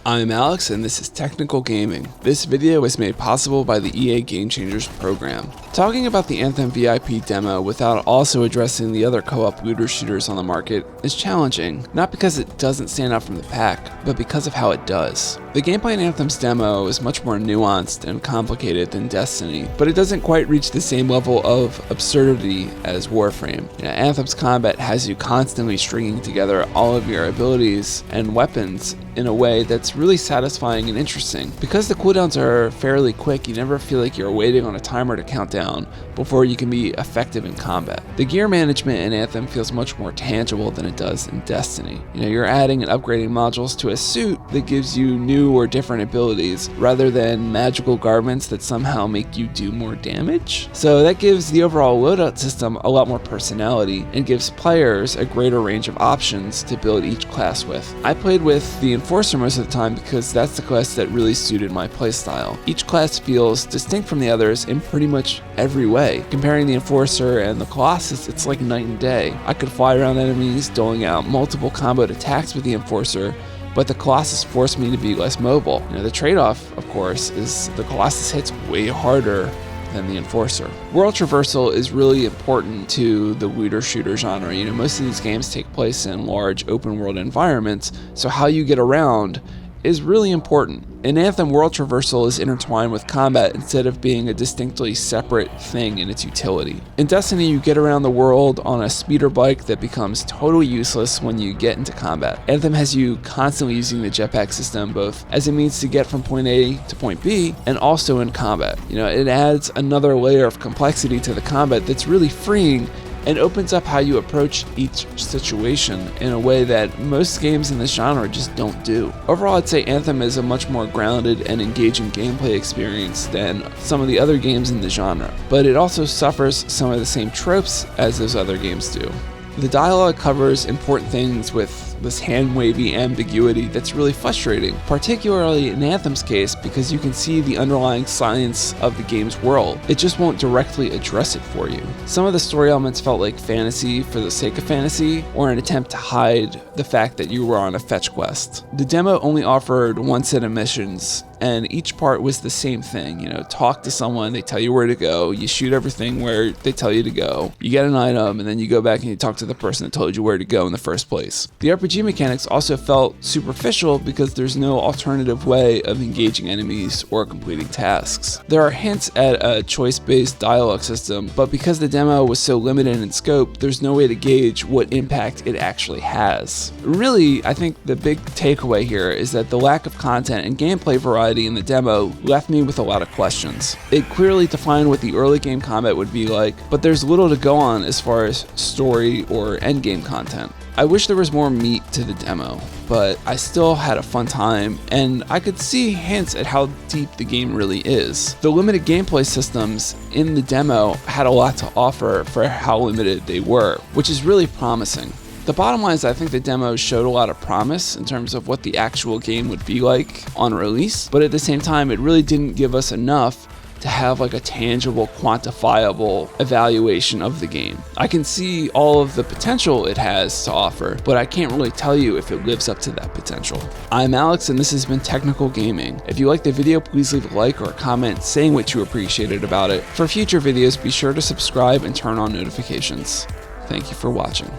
I'm Alex and this is Technical Gaming. This video was made possible by the EA Game Changers program. Talking about the Anthem VIP demo without also addressing the other co-op looter shooters on the market is challenging, not because it doesn't stand out from the pack, but because of how it does. The gameplay in Anthem's demo is much more nuanced and complicated than Destiny, but it doesn't quite reach the same level of absurdity as Warframe. Anthem's combat has you constantly stringing together all of your abilities and weapons in a way that's really satisfying and interesting. Because the cooldowns are fairly quick, you never feel like you're waiting on a timer to count down before you can be effective in combat. The gear management in Anthem feels much more tangible than it does in Destiny. You're adding and upgrading modules to a suit that gives you new or different abilities rather than magical garments that somehow make you do more damage. So that gives the overall loadout system a lot more personality and gives players a greater range of options to build each class with. I played with the Enforcer most of the time because that's the class that really suited my playstyle. Each class feels distinct from the others in pretty much every way. Comparing the Enforcer and the Colossus, it's like night and day. I could fly around enemies, doling out multiple comboed attacks with the Enforcer, but the Colossus forced me to be less mobile. The trade-off, of course, is the Colossus hits way harder than the Enforcer. World traversal is really important to the looter shooter genre. Most of these games take place in large open world environments, so how you get around is really important. In Anthem, world traversal is intertwined with combat instead of being a distinctly separate thing in its utility. In Destiny, you get around the world on a speeder bike that becomes totally useless when you get into combat. Anthem has you constantly using the jetpack system both as a means to get from point A to point B and also in combat. It adds another layer of complexity to the combat that's really freeing and opens up how you approach each situation in a way that most games in this genre just don't do. Overall, I'd say Anthem is a much more grounded and engaging gameplay experience than some of the other games in the genre, but it also suffers some of the same tropes as those other games do. The dialogue covers important things with this hand-wavy ambiguity that's really frustrating, particularly in Anthem's case because you can see the underlying science of the game's world. It just won't directly address it for you. Some of the story elements felt like fantasy for the sake of fantasy, or an attempt to hide the fact that you were on a fetch quest. The demo only offered one set of missions, and each part was the same thing. Talk to someone, they tell you where to go, you shoot everything where they tell you to go, you get an item, and then you go back and you talk to the person that told you where to go in the first place. The RPG mechanics also felt superficial because there's no alternative way of engaging enemies or completing tasks. There are hints at a choice-based dialogue system, but because the demo was so limited in scope, there's no way to gauge what impact it actually has. Really, I think the big takeaway here is that the lack of content and gameplay variety in the demo left me with a lot of questions. It clearly defined what the early game combat would be like, but there's little to go on as far as story or endgame content. I wish there was more meat to the demo, but I still had a fun time, and I could see hints at how deep the game really is. The limited gameplay systems in the demo had a lot to offer for how limited they were, which is really promising. The bottom line is I think the demo showed a lot of promise in terms of what the actual game would be like on release, but at the same time it really didn't give us enough to have like a tangible, quantifiable evaluation of the game. I can see all of the potential it has to offer, but I can't really tell you if it lives up to that potential. I'm Alex and this has been Technical Gaming. If you liked the video, please leave a like or a comment saying what you appreciated about it. For future videos, be sure to subscribe and turn on notifications. Thank you for watching.